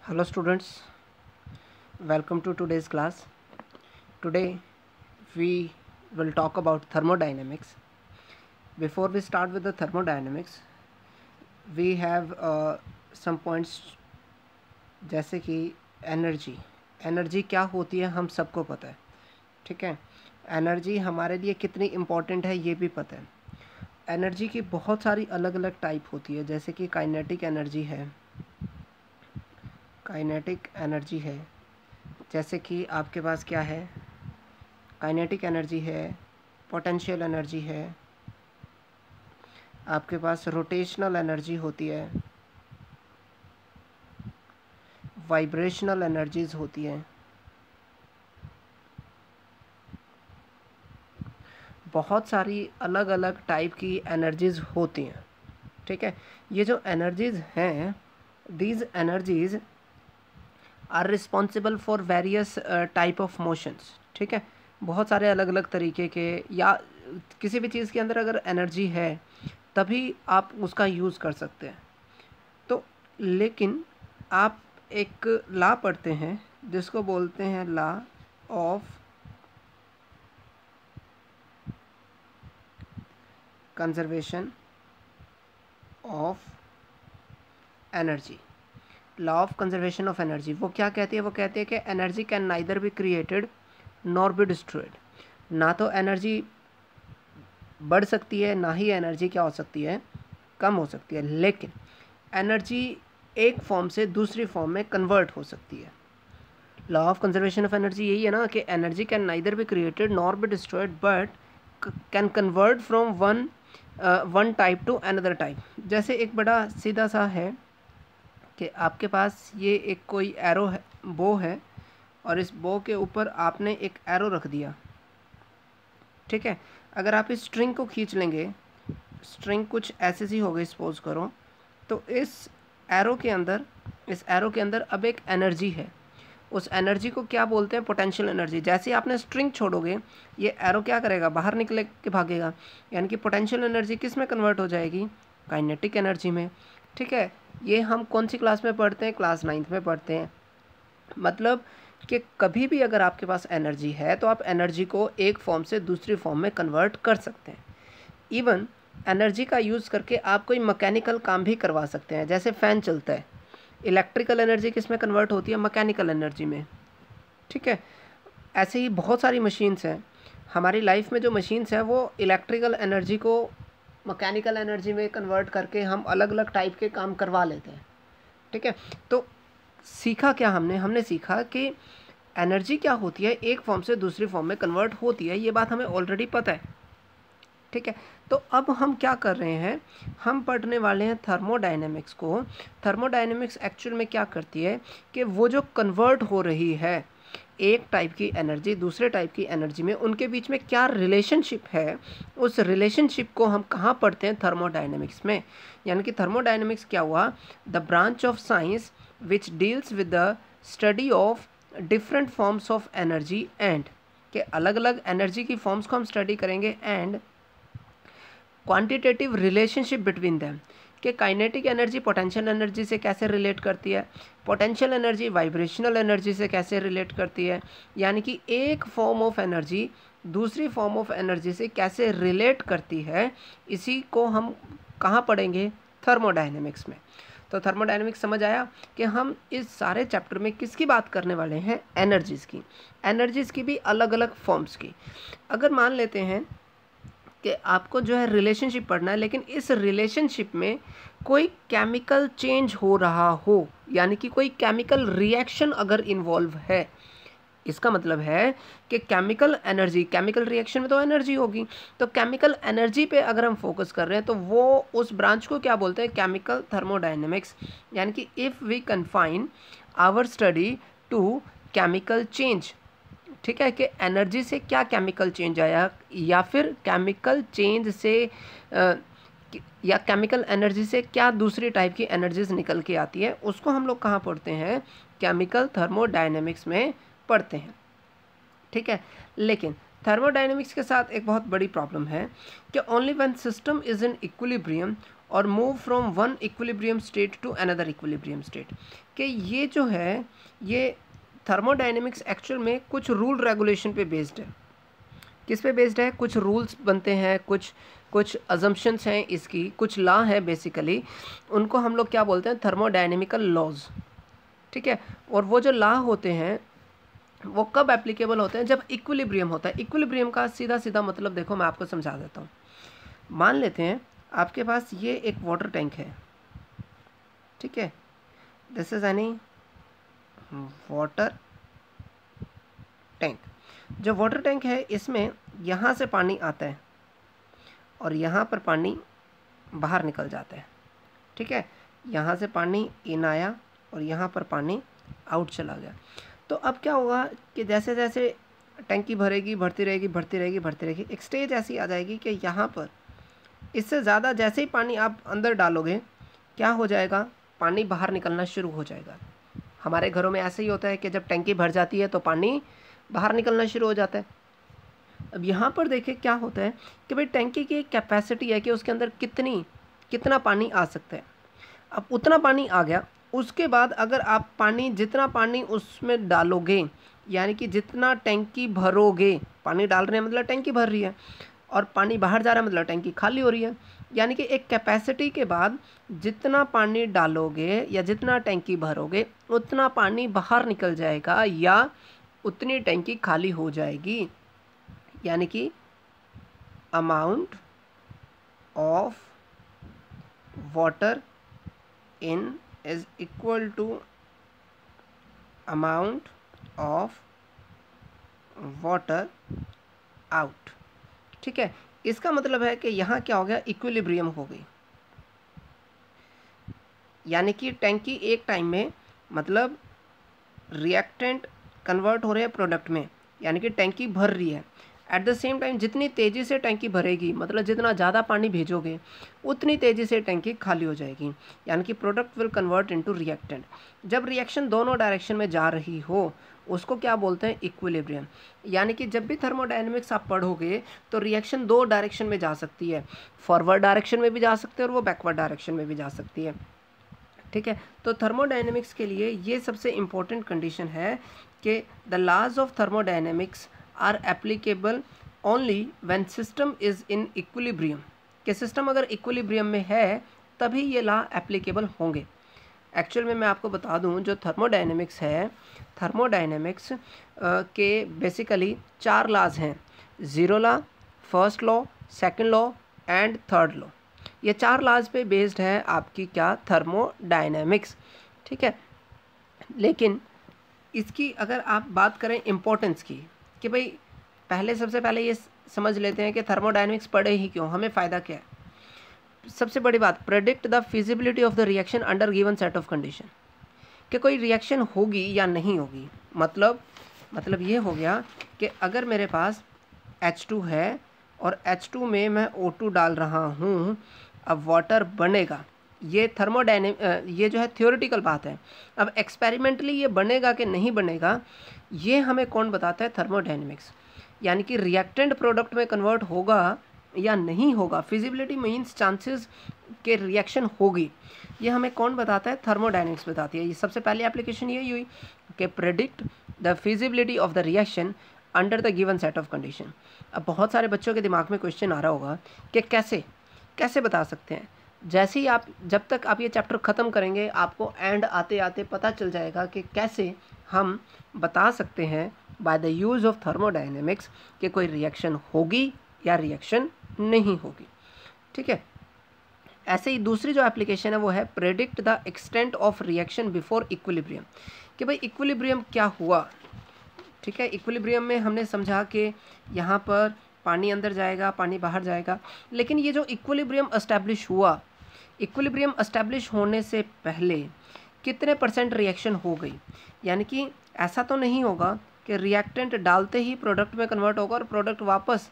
Hello students, welcome to today's class. Today we will talk about thermodynamics. Before we start with the thermodynamics, we have some points जैसे कि energy क्या होती है हम सबको पता है, ठीक है। एनर्जी हमारे लिए कितनी इम्पोर्टेंट है ये भी पता है। एनर्जी की बहुत सारी अलग अलग टाइप होती है, जैसे कि काइनेटिक एनर्जी है, जैसे कि आपके पास क्या है, काइनेटिक एनर्जी है, पोटेंशियल एनर्जी है, आपके पास रोटेशनल एनर्जी होती है, वाइब्रेशनल एनर्जीज होती है, बहुत सारी अलग अलग टाइप की एनर्जीज होती हैं, ठीक है। ये जो एनर्जीज हैं, these energies are responsible for various type of motions, ठीक है। बहुत सारे अलग अलग तरीके के, या किसी भी चीज़ के अंदर अगर एनर्जी है तभी आप उसका यूज़ कर सकते हैं। तो लेकिन आप एक लॉ पढ़ते हैं जिसको बोलते हैं law of conservation of energy. Law of conservation of energy वो क्या कहती है? वो कहती है कि energy can neither be created nor be destroyed. ना तो एनर्जी बढ़ सकती है, ना ही एनर्जी क्या हो सकती है, कम हो सकती है, लेकिन एनर्जी एक फॉर्म से दूसरी फॉर्म में कन्वर्ट हो सकती है। Law of conservation of energy यही है ना कि energy can neither be created nor be destroyed but can convert from one type two another type. जैसे एक बड़ा सीधा सा है कि आपके पास ये एक कोई एरो है, बो है, और इस बो के ऊपर आपने एक एरो रख दिया, ठीक है। अगर आप इस स्ट्रिंग को खींच लेंगे, स्ट्रिंग कुछ ऐसे सी हो गई सपोज करो, तो इस एरो के अंदर अब एक एनर्जी है। उस एनर्जी को क्या बोलते हैं? Potential energy. जैसे ही आपने स्ट्रिंग छोड़ोगे, ये एरो क्या करेगा? बाहर निकले के भागेगा, यानी कि पोटेंशियल एनर्जी किस में कन्वर्ट हो जाएगी? काइनेटिक एनर्जी में, ठीक है। ये हम कौन सी क्लास में पढ़ते हैं? क्लास 9th में पढ़ते हैं। मतलब कि कभी भी अगर आपके पास एनर्जी है तो आप एनर्जी को एक फॉर्म से दूसरी फॉर्म में कन्वर्ट कर सकते हैं। इवन एनर्जी का यूज़ करके आप कोई मैकेनिकल काम भी करवा सकते हैं। जैसे फ़ैन चलता है, इलेक्ट्रिकल एनर्जी किस में कन्वर्ट होती है? मैकेनिकल एनर्जी में, ठीक है। ऐसे ही बहुत सारी मशीन्स हैं हमारी लाइफ में, जो मशीन्स हैं वो इलेक्ट्रिकल एनर्जी को मैकेनिकल एनर्जी में कन्वर्ट करके हम अलग अलग टाइप के काम करवा लेते हैं, ठीक है। तो सीखा क्या हमने सीखा कि एनर्जी क्या होती है, एक फॉर्म से दूसरी फॉर्म में कन्वर्ट होती है, ये बात हमें ऑलरेडी पता है, ठीक है। तो अब हम क्या कर रहे हैं, हम पढ़ने वाले हैं थर्मोडायनेमिक्स को। थर्मोडायनेमिक्स एक्चुअल में क्या करती है कि वो जो कन्वर्ट हो रही है एक टाइप की एनर्जी दूसरे टाइप की एनर्जी में, उनके बीच में क्या रिलेशनशिप है, उस रिलेशनशिप को हम कहाँ पढ़ते हैं? थर्मोडायनेमिक्स में। यानी कि थर्मोडायनेमिक्स क्या हुआ? The branch of science which deals with the study of different forms of energy and, के अलग अलग एनर्जी की फॉर्म्स को हम स्टडी करेंगे, and quantitative relationship between them, कि काइनेटिक एनर्जी पोटेंशियल एनर्जी से कैसे रिलेट करती है, पोटेंशियल एनर्जी वाइब्रेशनल एनर्जी से कैसे रिलेट करती है, यानी कि एक फॉर्म ऑफ एनर्जी दूसरी फॉर्म ऑफ एनर्जी से कैसे रिलेट करती है, इसी को हम कहाँ पढ़ेंगे? थर्मोडायनेमिक्स में। तो थर्मोडायनेमिक्स समझ आया कि हम इस सारे चैप्टर में किसकी बात करने वाले हैं? एनर्जीज़ की। एनर्जीज़ की भी अलग अलग फॉर्म्स की। अगर मान लेते हैं कि आपको जो है रिलेशनशिप पढ़ना है, लेकिन इस रिलेशनशिप में कोई केमिकल चेंज हो रहा हो, यानी कि कोई केमिकल रिएक्शन अगर इन्वॉल्व है, इसका मतलब है कि केमिकल रिएक्शन में तो एनर्जी होगी, तो केमिकल एनर्जी पे अगर हम फोकस कर रहे हैं तो वो उस ब्रांच को क्या बोलते हैं? Chemical thermodynamics. यानी कि if we confine our study to chemical change, ठीक है, कि एनर्जी से क्या केमिकल चेंज आया, या फिर केमिकल चेंज से या केमिकल एनर्जी से क्या दूसरी टाइप की एनर्जीज निकल के आती है, उसको हम लोग कहाँ पढ़ते हैं? केमिकल थर्मोडायनेमिक्स में पढ़ते हैं, ठीक है। लेकिन थर्मोडायनेमिक्स के साथ एक बहुत बड़ी प्रॉब्लम है कि only when system is in equilibrium और move from one equilibrium state to another equilibrium state. कि ये जो है ये थर्मोडायनेमिक्स एक्चुअल में कुछ रूल रेगुलेशन पे बेस्ड है। किस पे बेस्ड है? कुछ रूल्स बनते हैं, कुछ अजम्पशंस हैं, इसकी कुछ लॉ है बेसिकली, उनको हम लोग क्या बोलते हैं? Thermodynamical laws. ठीक है, और वो जो लॉ होते हैं वो कब एप्लीकेबल होते हैं? जब इक्विलिब्रियम होता है। इक्विलिब्रियम का सीधा सीधा मतलब देखो मैं आपको समझा देता हूँ। मान लेते हैं आपके पास ये एक वाटर टैंक है, ठीक है, this is any water tank. जो वाटर टैंक है इसमें यहाँ से पानी आता है और यहाँ पर पानी बाहर निकल जाता है। ठीक है, यहाँ से पानी इन आया और यहाँ पर पानी आउट चला गया। तो अब क्या होगा कि जैसे जैसे टैंकी भरेगी, बढ़ती रहेगी बढ़ती रहेगी बढ़ती रहेगी, एक स्टेज ऐसी आ जाएगी कि यहाँ पर इससे ज़्यादा जैसे ही पानी आप अंदर डालोगे क्या हो जाएगा? पानी बाहर निकलना शुरू हो जाएगा। हमारे घरों में ऐसे ही होता है कि जब टैंकी भर जाती है तो पानी बाहर निकलना शुरू हो जाता है। अब यहाँ पर देखें क्या होता है कि भाई टैंकी की एक कैपेसिटी है कि उसके अंदर कितना पानी आ सकता है। अब उतना पानी आ गया, उसके बाद अगर आप जितना पानी उसमें डालोगे, यानी कि जितना टैंकी भरोगे, पानी डाल रहे हैं मतलब टैंकी भर रही है, और पानी बाहर जा रहा है मतलब टैंकी खाली हो रही है। यानी कि एक कैपेसिटी के बाद जितना पानी डालोगे या जितना टैंकी भरोगे उतना पानी बाहर निकल जाएगा या उतनी टैंकी खाली हो जाएगी। यानी कि amount of water in is equal to amount of water out. ठीक है, इसका मतलब है कि यहाँ क्या हो गया? इक्विलिब्रियम हो गई। यानी कि टैंकी एक टाइम में मतलब रिएक्टेंट कन्वर्ट हो रहे हैं प्रोडक्ट में, यानी कि टैंकी भर रही है। एट द सेम टाइम जितनी तेज़ी से टैंकी भरेगी, मतलब जितना ज़्यादा पानी भेजोगे उतनी तेज़ी से टैंकी खाली हो जाएगी। यानी कि product will convert into reactant. जब रिएक्शन दोनों डायरेक्शन में जा रही हो उसको क्या बोलते हैं? इक्विलिब्रियम। यानी कि जब भी थर्मोडायनेमिक्स आप पढ़ोगे तो रिएक्शन दो डायरेक्शन में जा सकती है, फॉरवर्ड डायरेक्शन में भी जा सकते हैं और वो बैकवर्ड डायरेक्शन में भी जा सकती है। ठीक है, तो थर्मोडायनेमिक्स के लिए ये सबसे इम्पोर्टेंट कंडीशन है कि the laws of thermodynamics are applicable only when system is in equilibrium. कि सिस्टम अगर इक्विलिब्रियम में है तभी ये लॉ एप्लीकेबल होंगे। एक्चुअल में मैं आपको बता दूं, जो थर्मोडायनेमिक्स है, थर्मोडायनेमिक्स के बेसिकली 4 लॉज हैं। Zero law, first law, second law and third law. ये 4 लॉज पे बेस्ड है आपकी क्या? थर्मोडायनेमिक्स। ठीक है, लेकिन इसकी अगर आप बात करें इम्पोर्टेंस की, कि भाई सबसे पहले ये समझ लेते हैं कि थर्मोडायनेमिक्स पढ़े ही क्यों, हमें फ़ायदा क्या है। सबसे बड़ी बात, predict the feasibility of the reaction under given set of condition. कि कोई रिएक्शन होगी या नहीं होगी। मतलब ये हो गया कि अगर मेरे पास H2 है और H2 में मैं O2 डाल रहा हूँ, अब वाटर बनेगा। ये ये जो है थ्योरेटिकल बात है। अब एक्सपेरिमेंटली ये बनेगा कि नहीं बनेगा ये हमें कौन बताता है? थर्मोडायनेमिक्स। यानी कि रिएक्टेंट प्रोडक्ट में कन्वर्ट होगा या नहीं होगा, फिजिबिलिटी मीन्स चांसेस के रिएक्शन होगी, ये हमें कौन बताता है? थर्मोडायनेमिक्स बताती है। ये सबसे पहली एप्लीकेशन यही हुई कि predict the feasibility of the reaction under the given set of condition. अब बहुत सारे बच्चों के दिमाग में क्वेश्चन आ रहा होगा कि कैसे बता सकते हैं। जैसे ही जब तक आप ये चैप्टर ख़त्म करेंगे आपको एंड आते आते पता चल जाएगा कि कैसे हम बता सकते हैं by the use of thermodynamics कि कोई रिएक्शन होगी या रिएक्शन नहीं होगी। ठीक है, ऐसे ही दूसरी जो एप्लीकेशन है वो है predict the extent of reaction before equilibrium. कि भाई इक्विलिब्रियम क्या हुआ। ठीक है, इक्विलिब्रियम में हमने समझा कि यहाँ पर पानी अंदर जाएगा, पानी बाहर जाएगा, लेकिन ये जो इक्विलिब्रियम एस्टैब्लिश हुआ, इक्विलिब्रियम एस्टैब्लिश होने से पहले कितने % रिएक्शन हो गई। यानी कि ऐसा तो नहीं होगा कि रिएक्टेंट डालते ही प्रोडक्ट में कन्वर्ट होगा और प्रोडक्ट वापस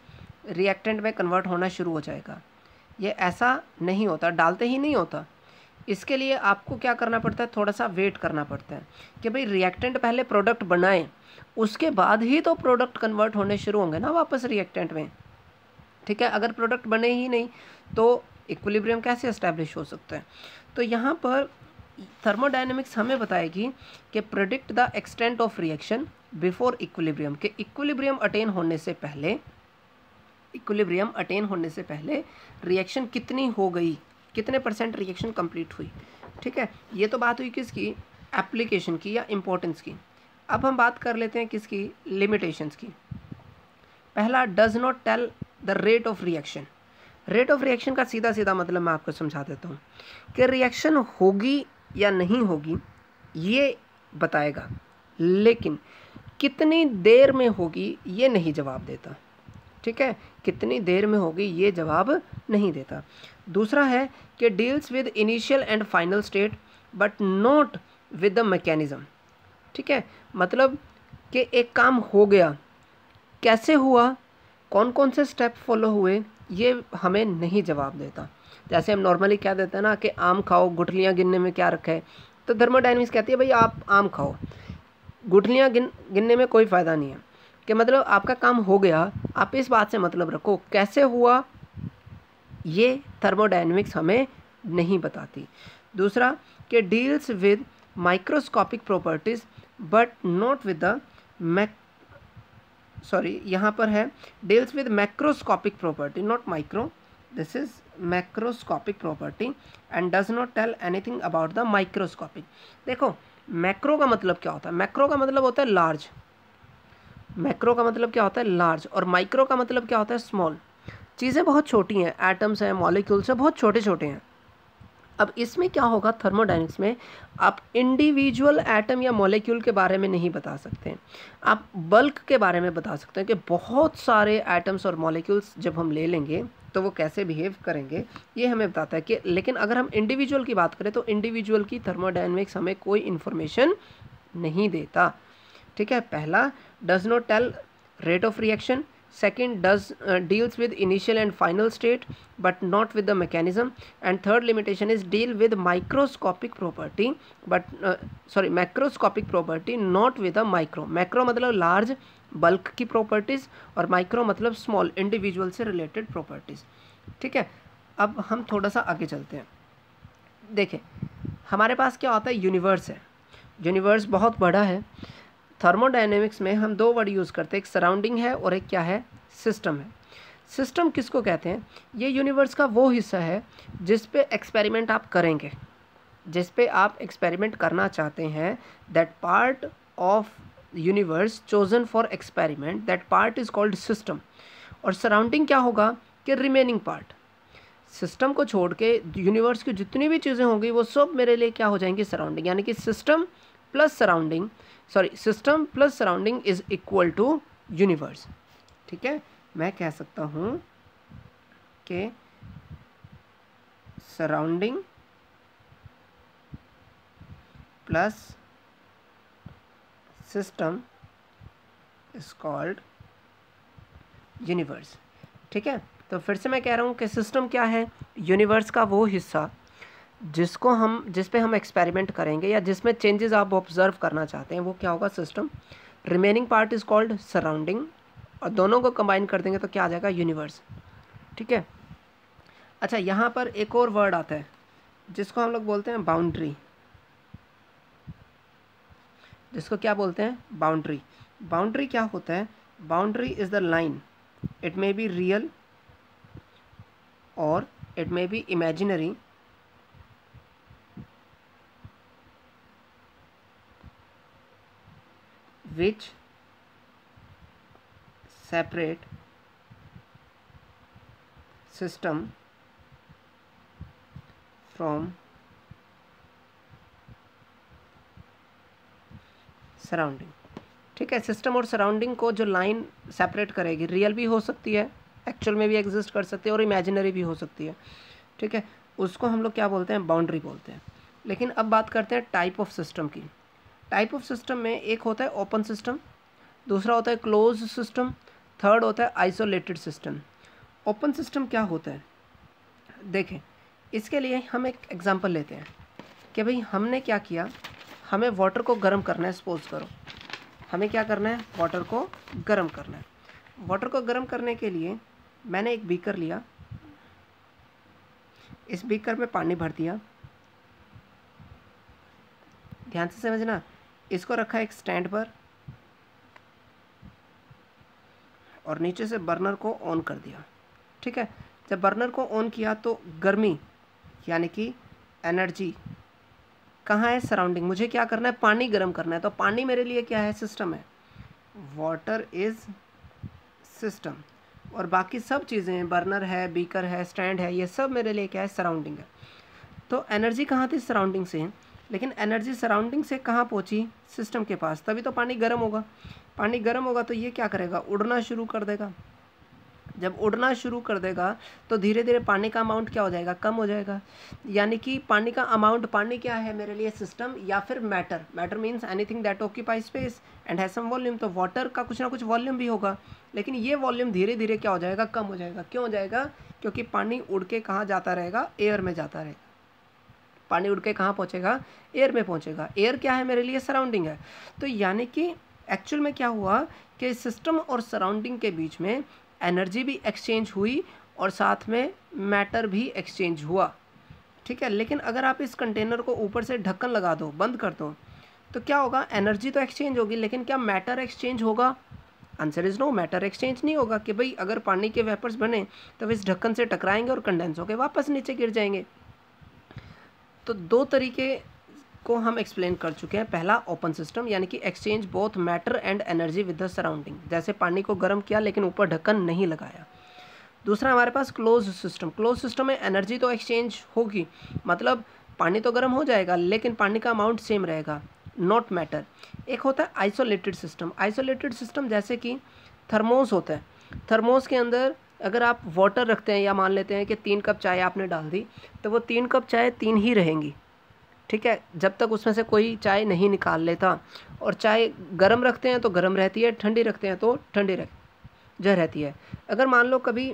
रिएक्टेंट में कन्वर्ट होना शुरू हो जाएगा। ये ऐसा नहीं होता, डालते ही नहीं होता। इसके लिए आपको क्या करना पड़ता है? थोड़ा सा वेट करना पड़ता है कि भाई रिएक्टेंट पहले प्रोडक्ट बनाए, उसके बाद ही तो प्रोडक्ट कन्वर्ट होने शुरू होंगे ना वापस रिएक्टेंट में। ठीक है, अगर प्रोडक्ट बने ही नहीं तो इक्विलिब्रियम कैसे एस्टैब्लिश हो सकता है? तो यहाँ पर थर्मोडायनेमिक्स हमें बताएगी कि predict the extent of reaction before equilibrium, के इक्विलिब्रियम अटेन होने से पहले रिएक्शन कितनी हो गई, कितने % रिएक्शन कंप्लीट हुई। ठीक है, ये तो बात हुई किसकी, एप्लीकेशन की या इम्पोर्टेंस की। अब हम बात कर लेते हैं किसकी, लिमिटेशंस की। पहला, does not tell the rate of reaction. Rate of reaction का सीधा सीधा मतलब मैं आपको समझा देता हूँ कि रिएक्शन होगी या नहीं होगी ये बताएगा, लेकिन कितनी देर में होगी ये नहीं जवाब देता। ठीक है, कितनी देर में होगी ये जवाब नहीं देता। दूसरा है कि deals with initial and final state but not with the mechanism. ठीक है, मतलब कि एक काम हो गया, कैसे हुआ, कौन कौन से स्टेप फॉलो हुए, ये हमें नहीं जवाब देता। जैसे हम नॉर्मली क्या देते हैं ना कि आम खाओ, गुठलियाँ गिनने में क्या रखा है, तो थर्मोडायनेमिक्स कहती है भाई आप आम खाओ, गुठलियाँ गिनने में कोई फ़ायदा नहीं है। कि मतलब आपका काम हो गया, आप इस बात से मतलब रखो कैसे हुआ, ये थर्मोडायनेमिक्स हमें नहीं बताती। दूसरा कि deals with microscopic properties but not with the यहाँ पर है deals with macroscopic property, not micro, this is macroscopic property and does not tell anything about the microscopic. देखो मैक्रो का मतलब क्या होता है, मैक्रो का मतलब होता है लार्ज, मैक्रो का मतलब क्या होता है लार्ज, और माइक्रो का मतलब क्या होता है स्मॉल। चीज़ें बहुत छोटी हैं, एटम्स हैं, मॉलिक्यूल्स हैं, बहुत छोटे छोटे हैं। अब इसमें क्या होगा, थर्मोडायनेमिक्स में आप इंडिविजुअल एटम या मॉलिक्यूल के बारे में नहीं बता सकते, आप बल्क के बारे में बता सकते हैं कि बहुत सारे एटम्स और मॉलिक्यूल्स जब हम ले लेंगे तो वो कैसे बिहेव करेंगे, ये हमें बताता है कि। लेकिन अगर हम इंडिविजुअल की बात करें तो इंडिविजुअल की थर्मोडायनेमिक्स हमें कोई इन्फॉर्मेशन नहीं देता। ठीक है, पहला does not tell rate of reaction, second deals with initial and final state but not with the mechanism, and third limitation is deal with microscopic property but macroscopic property not with a macro मतलब large bulk की properties और micro मतलब small individual से related properties। ठीक है, अब हम थोड़ा सा आगे चलते हैं। देखें हमारे पास क्या होता है, यूनिवर्स है, यूनिवर्स बहुत बड़ा है। थर्मोडायनेमिक्स में हम दो वर्ड यूज़ करते हैं, एक सराउंडिंग है और एक क्या है, सिस्टम है। सिस्टम किसको कहते हैं, ये यूनिवर्स का वो हिस्सा है जिस पे एक्सपेरिमेंट आप करेंगे, जिस पे आप एक्सपेरिमेंट करना चाहते हैं, that part of universe chosen for experiment, that part is called system. और सराउंडिंग क्या होगा कि रिमेनिंग पार्ट, सिस्टम को छोड़ के यूनिवर्स की जितनी भी चीज़ें होंगी वो सब मेरे लिए क्या हो जाएंगी, सराउंडिंग। यानी कि system plus surrounding system plus surrounding is equal to universe. ठीक है, मैं कह सकता हूँ कि surrounding plus system is called universe. ठीक है, तो फिर से मैं कह रहा हूँ कि सिस्टम क्या है, यूनिवर्स का वो हिस्सा जिस पे हम एक्सपेरिमेंट करेंगे या जिसमें चेंजेस आप ऑब्जर्व करना चाहते हैं, वो क्या होगा, system. Remaining part is called surrounding, और दोनों को कंबाइन कर देंगे तो क्या आ जाएगा, यूनिवर्स। ठीक है, अच्छा यहाँ पर एक और वर्ड आता है जिसको हम लोग बोलते हैं बाउंड्री, जिसको क्या बोलते हैं, बाउंड्री। बाउंड्री क्या होता है, boundary is the line, it may be real और it may be imaginary, which separate system from surrounding. ठीक है, सिस्टम और सराउंडिंग को जो लाइन सेपरेट करेगी, रियल भी हो सकती है, एक्चुअल में भी एग्जिस्ट कर सकती है और इमेजिनरी भी हो सकती है। ठीक है, उसको हम लोग क्या बोलते हैं, बाउंड्री बोलते हैं। लेकिन अब बात करते हैं टाइप ऑफ सिस्टम की। टाइप ऑफ सिस्टम में एक होता है ओपन सिस्टम, दूसरा होता है क्लोज सिस्टम, थर्ड होता है आइसोलेटेड सिस्टम। ओपन सिस्टम क्या होता है, देखें इसके लिए हम एक एग्जांपल लेते हैं कि भाई हमने क्या किया, हमें वाटर को गर्म करना है। सपोज करो हमें क्या करना है, वाटर को गर्म करना है। वाटर को गर्म करने के लिए मैंने एक बीकर लिया, इस बीकर में पानी भर दिया, ध्यान से समझना, इसको रखा एक स्टैंड पर और नीचे से बर्नर को ऑन कर दिया। ठीक है, जब बर्नर को ऑन किया तो गर्मी यानी कि एनर्जी कहाँ है? सराउंडिंग। मुझे क्या करना है? पानी गर्म करना है। तो पानी मेरे लिए क्या है? सिस्टम है। Water is system. और बाकी सब चीज़ें, बर्नर है, बीकर है, स्टैंड है, ये सब मेरे लिए क्या है? सराउंडिंग है। तो एनर्जी कहाँ थी? सराउंडिंग से। लेकिन एनर्जी सराउंडिंग से कहाँ पहुँची? सिस्टम के पास। तभी तो पानी गर्म होगा। पानी गर्म होगा तो ये क्या करेगा? उड़ना शुरू कर देगा। जब उड़ना शुरू कर देगा तो धीरे धीरे पानी का अमाउंट क्या हो जाएगा? कम हो जाएगा। यानी कि पानी का अमाउंट, पानी क्या है मेरे लिए? सिस्टम या फिर matter. Matter means anything that occupy space and has some volume. तो वाटर का कुछ ना कुछ वॉल्यूम भी होगा, लेकिन ये वॉल्यूम धीरे धीरे क्या हो जाएगा? कम हो जाएगा। क्यों हो जाएगा? क्योंकि पानी उड़ के कहाँ जाता रहेगा? एयर में जाता रहेगा। पानी उड़ के कहाँ पहुँचेगा? एयर में पहुँचेगा। एयर क्या है मेरे लिए? सराउंडिंग है। तो यानी कि एक्चुअल में क्या हुआ कि सिस्टम और सराउंडिंग के बीच में एनर्जी भी एक्सचेंज हुई और साथ में मैटर भी एक्सचेंज हुआ। ठीक है, लेकिन अगर आप इस कंटेनर को ऊपर से ढक्कन लगा दो, बंद कर दो, तो क्या होगा? एनर्जी तो एक्सचेंज होगी, लेकिन क्या मैटर एक्सचेंज होगा? Answer is no, matter exchange नहीं होगा। कि भाई अगर पानी के वेपर्स बने तो वे इस ढक्कन से टकराएंगे और कंडेंस होकर वापस नीचे गिर जाएंगे। तो दो तरीके को हम एक्सप्लेन कर चुके हैं। पहला ओपन सिस्टम, यानी कि exchange both matter and energy with the surrounding, जैसे पानी को गर्म किया लेकिन ऊपर ढक्कन नहीं लगाया। दूसरा हमारे पास क्लोज सिस्टम। क्लोज सिस्टम में एनर्जी तो एक्सचेंज होगी, मतलब पानी तो गर्म हो जाएगा लेकिन पानी का अमाउंट सेम रहेगा, नॉट मैटर। एक होता है आइसोलेटेड सिस्टम। आइसोलेटेड सिस्टम जैसे कि थर्मोस होता है। थर्मोस के अंदर अगर आप वाटर रखते हैं, या मान लेते हैं कि 3 कप चाय आपने डाल दी, तो वो 3 कप चाय 3 ही रहेंगी। ठीक है, जब तक उसमें से कोई चाय नहीं निकाल लेता। और चाय गर्म रखते हैं तो गर्म रहती है, ठंडी रखते हैं तो ठंडी रहती है। अगर मान लो कभी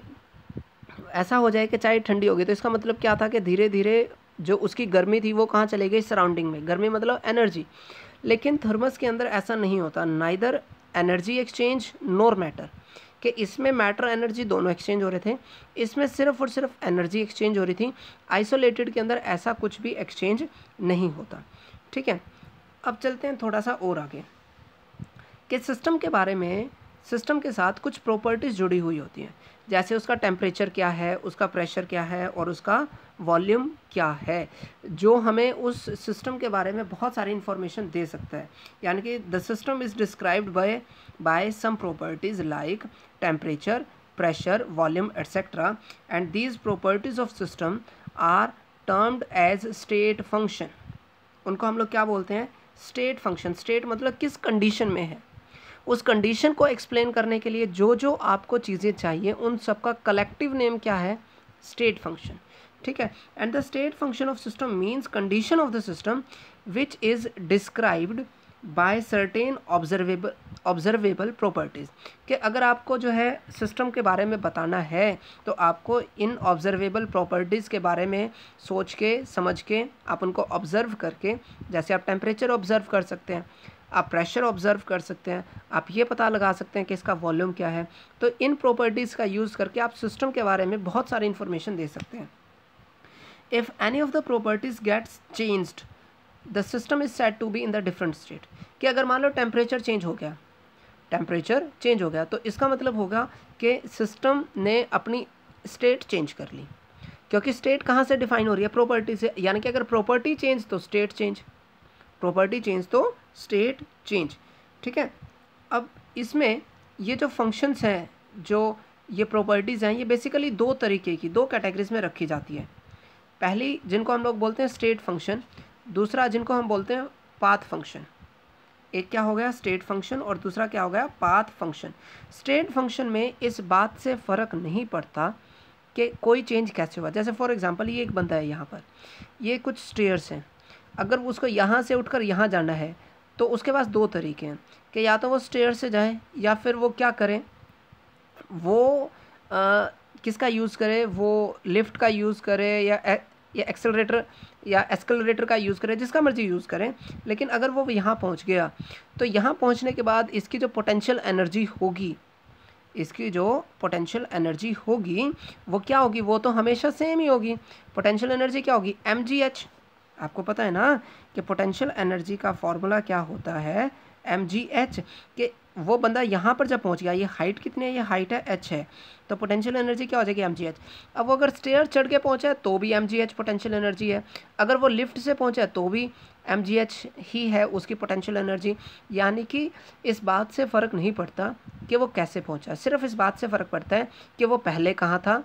ऐसा हो जाए कि चाय ठंडी हो गई, तो इसका मतलब क्या था कि धीरे धीरे जो उसकी गर्मी थी वो कहाँ चली गई? सराउंडिंग में। गर्मी मतलब एनर्जी। लेकिन थर्मस के अंदर ऐसा नहीं होता, neither energy exchange nor matter. कि इसमें मैटर एनर्जी दोनों एक्सचेंज हो रहे थे, इसमें सिर्फ और सिर्फ एनर्जी एक्सचेंज हो रही थी। आइसोलेटेड के अंदर ऐसा कुछ भी एक्सचेंज नहीं होता। ठीक है, अब चलते हैं थोड़ा सा और आगे कि सिस्टम के बारे में। सिस्टम के साथ कुछ प्रॉपर्टीज़ जुड़ी हुई होती हैं, जैसे उसका टेम्परेचर क्या है, उसका प्रेशर क्या है और उसका वॉल्यूम क्या है, जो हमें उस सिस्टम के बारे में बहुत सारी इन्फॉर्मेशन दे सकता है। यानी कि the system is described by some properties like temperature, pressure, volume et cetera, and these properties of system are termed as state function. उनको हम लोग क्या बोलते हैं? State function. स्टेट मतलब किस कंडीशन में है, उस कंडीशन को एक्सप्लेन करने के लिए जो जो आपको चीज़ें चाहिए उन सब का कलेक्टिव नेम क्या है? State function. ठीक है, and the state function of system means condition of the system which is described by certain observable properties. कि अगर आपको जो है सिस्टम के बारे में बताना है तो आपको इन ऑब्जर्वेबल प्रॉपर्टीज़ के बारे में सोच के, समझ के, आप उनको ऑब्ज़र्व करके, जैसे आप टेम्परेचर ऑब्ज़र्व कर सकते हैं, आप प्रेशर ऑब्ज़र्व कर सकते हैं, आप ये पता लगा सकते हैं कि इसका वॉल्यूम क्या है। तो इन प्रॉपर्टीज़ का यूज़ करके आप सिस्टम के बारे में बहुत सारी इन्फॉर्मेशन दे सकते हैं। If any of the properties gets changed the system is said to be in the different state. कि अगर मान लो टेम्परेचर चेंज हो गया, टेम्परेचर चेंज हो गया तो इसका मतलब होगा कि सिस्टम ने अपनी स्टेट चेंज कर ली। क्योंकि स्टेट कहाँ से डिफाइन हो रही है? प्रॉपर्टी से। यानी कि अगर प्रॉपर्टी चेंज तो स्टेट चेंज, प्रॉपर्टी चेंज तो स्टेट चेंज। ठीक है, अब इसमें ये जो फंक्शंस हैं, जो ये प्रॉपर्टीज़ हैं, ये बेसिकली दो तरीके की, दो कैटेगरीज में रखी जाती है। पहली जिनको हम लोग बोलते हैं स्टेट फंक्शन, दूसरा जिनको हम बोलते हैं पाथ फंक्शन। एक क्या हो गया? स्टेट फंक्शन, और दूसरा क्या हो गया? Path function. स्टेट फंक्शन में इस बात से फ़र्क नहीं पड़ता कि कोई चेंज कैसे हुआ। जैसे फॉर एग्जांपल ये एक बंदा है, यहाँ पर ये कुछ स्टेयर्स हैं, अगर उसको यहाँ से उठकर यहाँ जाना है तो उसके पास दो तरीके हैं कि या तो वो स्टेयर से जाए या फिर वो क्या करें, वो किसका यूज़ करे? वो लिफ्ट का यूज़ करे या एक्सेलरेटर का यूज़ करें, जिसका मर्जी यूज़ करें। लेकिन अगर वो यहाँ पहुँच गया तो यहाँ पहुँचने के बाद इसकी जो पोटेंशियल एनर्जी होगी इसकी जो पोटेंशियल एनर्जी होगी वो क्या होगी, वो तो हमेशा सेम ही होगी। पोटेंशियल एनर्जी क्या होगी, mgh। आपको पता है ना कि पोटेंशियल एनर्जी का फॉर्मूला क्या होता है, mgh। कि वो बंदा यहाँ पर जब पहुँच गया, ये हाइट कितनी है, ये हाइट है h है, तो पोटेंशियल एनर्जी क्या हो जाएगी, mgh। अब वो अगर स्टेयर चढ़ के पहुँचा है तो भी mgh पोटेंशियल एनर्जी है, अगर वो लिफ्ट से पहुँचा है तो भी mgh ही है उसकी पोटेंशियल एनर्जी। यानी कि इस बात से फ़र्क नहीं पड़ता कि वो कैसे पहुँचा, सिर्फ इस बात से फ़र्क पड़ता है कि वो पहले कहाँ था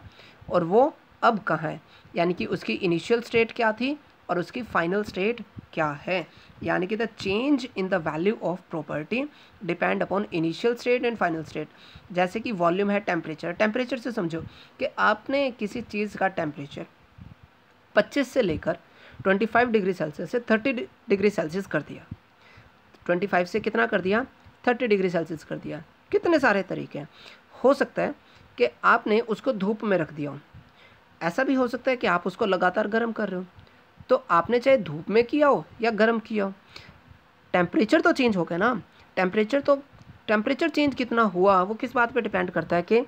और वो अब कहाँ है, यानी कि उसकी इनिशियल स्टेट क्या थी और उसकी फाइनल स्टेट क्या है। यानी कि the change in the value of property depend upon initial state and final state. जैसे कि वॉल्यूम है टेम्परेचर, टेम्परेचर से समझो कि आपने किसी चीज़ का टेम्परेचर 25 से लेकर 25 डिग्री सेल्सियस से 30 डिग्री सेल्सियस कर दिया, 25 से कितना कर दिया, 30 डिग्री सेल्सियस कर दिया। कितने सारे तरीके हैं, हो सकता है कि आपने उसको धूप में रख दिया हो, ऐसा भी हो सकता है कि आप उसको लगातार गर्म कर रहे हो, तो आपने चाहे धूप में किया हो या गर्म किया हो, टेम्परेचर तो चेंज हो गया ना। टेम्परेचर चेंज कितना हुआ वो किस बात पे डिपेंड करता है कि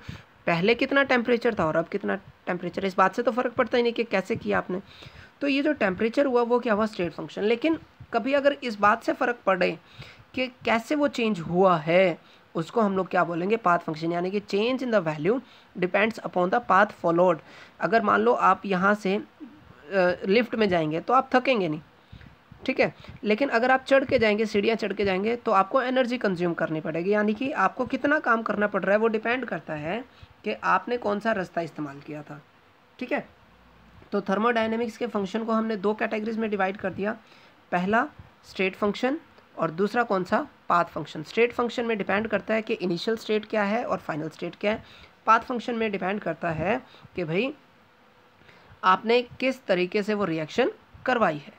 पहले कितना टेम्परेचर था और अब कितना टेम्परेचर, इस बात से तो फ़र्क पड़ता ही नहीं कि कैसे किया आपने। तो ये जो टेम्परेचर हुआ वो क्या हुआ, स्टेट फंक्शन। लेकिन कभी अगर इस बात से फ़र्क पड़े कि कैसे वो चेंज हुआ है, उसको हम लोग क्या बोलेंगे, पाथ फंक्शन। यानी कि change in the value depends upon the path followed. अगर मान लो आप यहाँ से लिफ्ट में जाएंगे तो आप थकेंगे नहीं, ठीक है, लेकिन अगर आप चढ़ के जाएंगे, सीढ़ियाँ चढ़ के जाएंगे, तो आपको एनर्जी कंज्यूम करनी पड़ेगी। यानी कि आपको कितना काम करना पड़ रहा है वो डिपेंड करता है कि आपने कौन सा रास्ता इस्तेमाल किया था, ठीक है। तो थर्मोडायनेमिक्स के फंक्शन को हमने दो कैटेगरीज में डिवाइड कर दिया, पहला स्टेट फंक्शन और दूसरा कौन सा, पाथ फंक्शन। स्टेट फंक्शन में डिपेंड करता है कि इनिशियल स्टेट क्या है और फाइनल स्टेट क्या है। पाथ फंक्शन में डिपेंड करता है कि भाई आपने किस तरीके से वो रिएक्शन करवाई है।